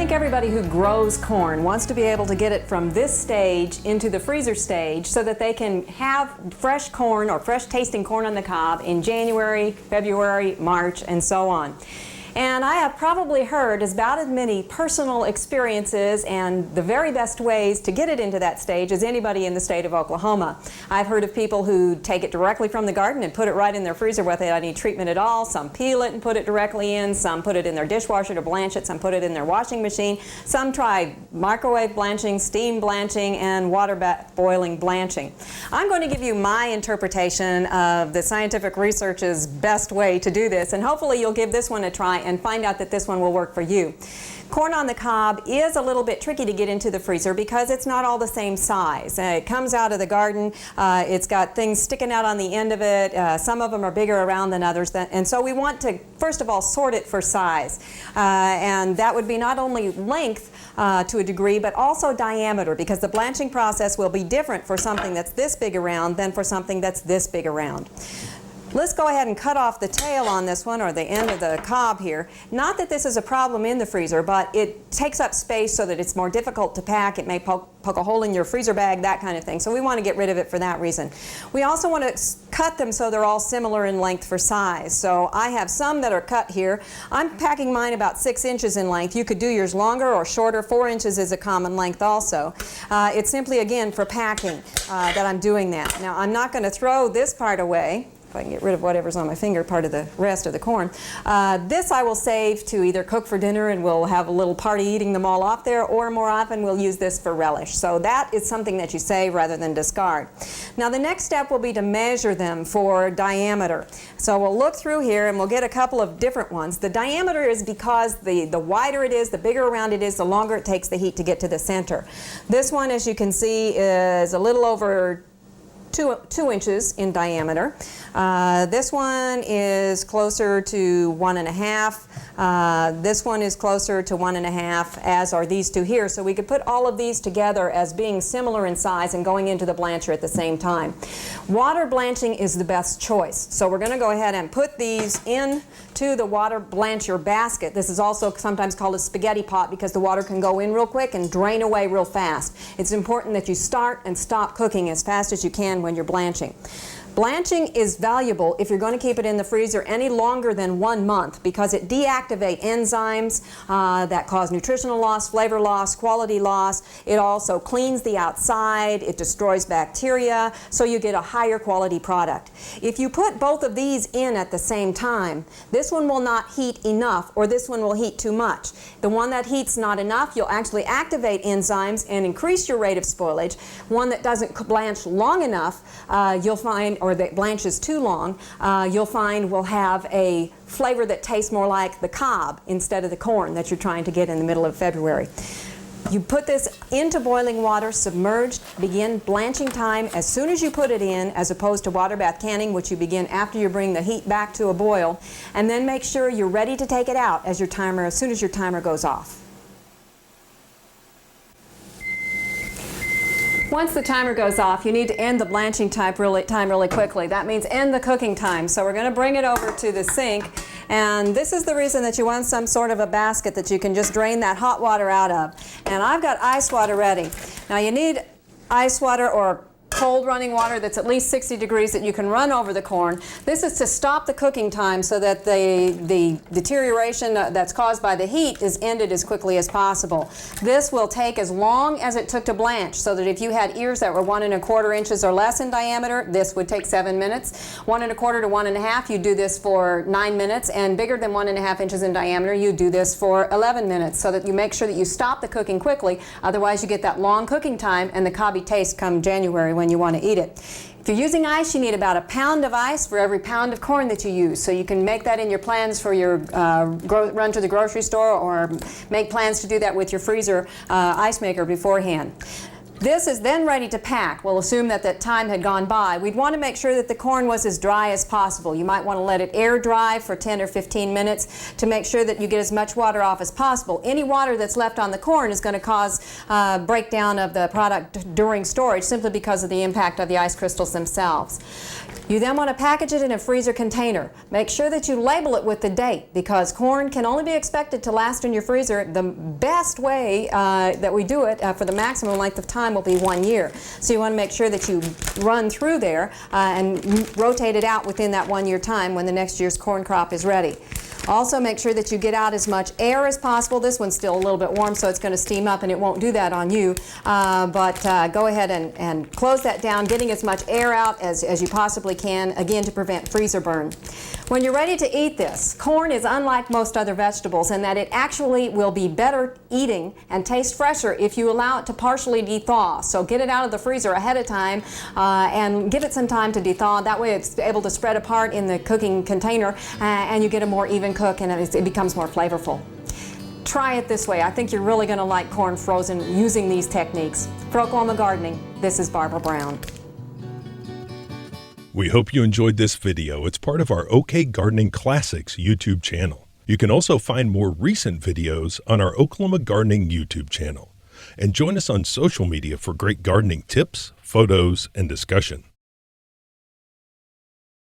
think everybody who grows corn wants to be able to get it from this stage into the freezer stage so that they can have fresh corn or fresh tasting corn on the cob in January, February, March, and so on. And I have probably heard about as many personal experiences and the very best ways to get it into that stage as anybody in the state of Oklahoma. I've heard of people who take it directly from the garden and put it right in their freezer without any treatment at all. Some peel it and put it directly in. Some put it in their dishwasher to blanch it. Some put it in their washing machine. Some try microwave blanching, steam blanching, and water boiling blanching. I'm going to give you my interpretation of the scientific research's best way to do this, and hopefully you'll give this one a try and find out that this one will work for you. Corn on the cob is a little bit tricky to get into the freezer because it's not all the same size. It comes out of the garden, it's got things sticking out on the end of it, some of them are bigger around than others, and so we want to first of all sort it for size. And that would be not only length to a degree, but also diameter, because the blanching process will be different for something that's this big around than for something that's this big around. Let's go ahead and cut off the tail on this one, or the end of the cob here. Not that this is a problem in the freezer, but it takes up space so that it's more difficult to pack. It may poke a hole in your freezer bag, that kind of thing. So we want to get rid of it for that reason. We also want to cut them so they're all similar in length for size. So I have some that are cut here. I'm packing mine about 6 inches in length. You could do yours longer or shorter. 4 inches is a common length also. It's simply, again, for packing that I'm doing that. Now, I'm not going to throw this part away. I can get rid of whatever's on my finger, part of the rest of the corn. This I will save to either cook for dinner and we'll have a little party eating them all off there, or more often we'll use this for relish. So that is something that you save rather than discard. Now the next step will be to measure them for diameter. So we'll look through here and we'll get a couple of different ones. The diameter is because the wider it is, the bigger around it is, the longer it takes the heat to get to the center. This one, as you can see, is a little over 2 inches in diameter. This one is closer to 1.5. This one is closer to 1.5, as are these two here. So we could put all of these together as being similar in size and going into the blancher at the same time. Water blanching is the best choice. So we're going to go ahead and put these into the water blancher basket. This is also sometimes called a spaghetti pot because the water can go in real quick and drain away real fast. It's important that you start and stop cooking as fast as you can when you're blanching. Blanching is valuable if you're going to keep it in the freezer any longer than 1 month, because it deactivates enzymes that cause nutritional loss, flavor loss, quality loss. It also cleans the outside, it destroys bacteria, so you get a higher quality product. If you put both of these in at the same time, this one will not heat enough, or this one will heat too much. The one that heats not enough, you'll actually activate enzymes and increase your rate of spoilage. One that doesn't blanch long enough, you'll find, or that blanches too long, you'll find will have a flavor that tastes more like the cob instead of the corn that you're trying to get in the middle of February. You put this into boiling water, submerged, begin blanching time as soon as you put it in, as opposed to water bath canning, which you begin after you bring the heat back to a boil, and then make sure you're ready to take it out as soon as your timer goes off. Once the timer goes off, you need to end the blanching time really quickly. That means end the cooking time. So we're going to bring it over to the sink, and this is the reason that you want some sort of a basket that you can just drain that hot water out of. And I've got ice water ready. Now you need ice water or cold running water that's at least 60 degrees that you can run over the corn. This is to stop the cooking time so that the deterioration that's caused by the heat is ended as quickly as possible. This will take as long as it took to blanch, so that if you had ears that were 1 1/4 inches or less in diameter, this would take 7 minutes. 1 1/4 to 1 1/2, you do this for 9 minutes, and bigger than 1 1/2 inches in diameter, you do this for 11 minutes, so that you make sure that you stop the cooking quickly. Otherwise you get that long cooking time and the cobby taste come January when you want to eat it. If you're using ice, you need about 1 pound of ice for every pound of corn that you use. So you can make that in your plans for your run to the grocery store, or make plans to do that with your freezer ice maker beforehand. This is then ready to pack. We'll assume that that time had gone by. We'd want to make sure that the corn was as dry as possible. You might want to let it air dry for 10 or 15 minutes to make sure that you get as much water off as possible. Any water that's left on the corn is going to cause breakdown of the product during storage simply because of the impact of the ice crystals themselves. You then want to package it in a freezer container. Make sure that you label it with the date because corn can only be expected to last in your freezer. The best way that we do it for the maximum length of time will be 1 year. So you want to make sure that you run through there and rotate it out within that 1 year time when the next year's corn crop is ready. Also make sure that you get out as much air as possible. This one's still a little bit warm, so it's going to steam up and it won't do that on you. But go ahead and close that down, getting as much air out as you possibly can, again to prevent freezer burn. When you're ready to eat this, corn is unlike most other vegetables in that it actually will be better eating and taste fresher if you allow it to partially dethaw. So get it out of the freezer ahead of time and give it some time to dethaw. That way it's able to spread apart in the cooking container and you get a more even cook and it becomes more flavorful. Try it this way. I think you're really going to like corn frozen using these techniques. For Oklahoma Gardening, this is Barbara Brown. We hope you enjoyed this video. It's part of our OK Gardening Classics YouTube channel. You can also find more recent videos on our Oklahoma Gardening YouTube channel. And join us on social media for great gardening tips, photos, and discussion.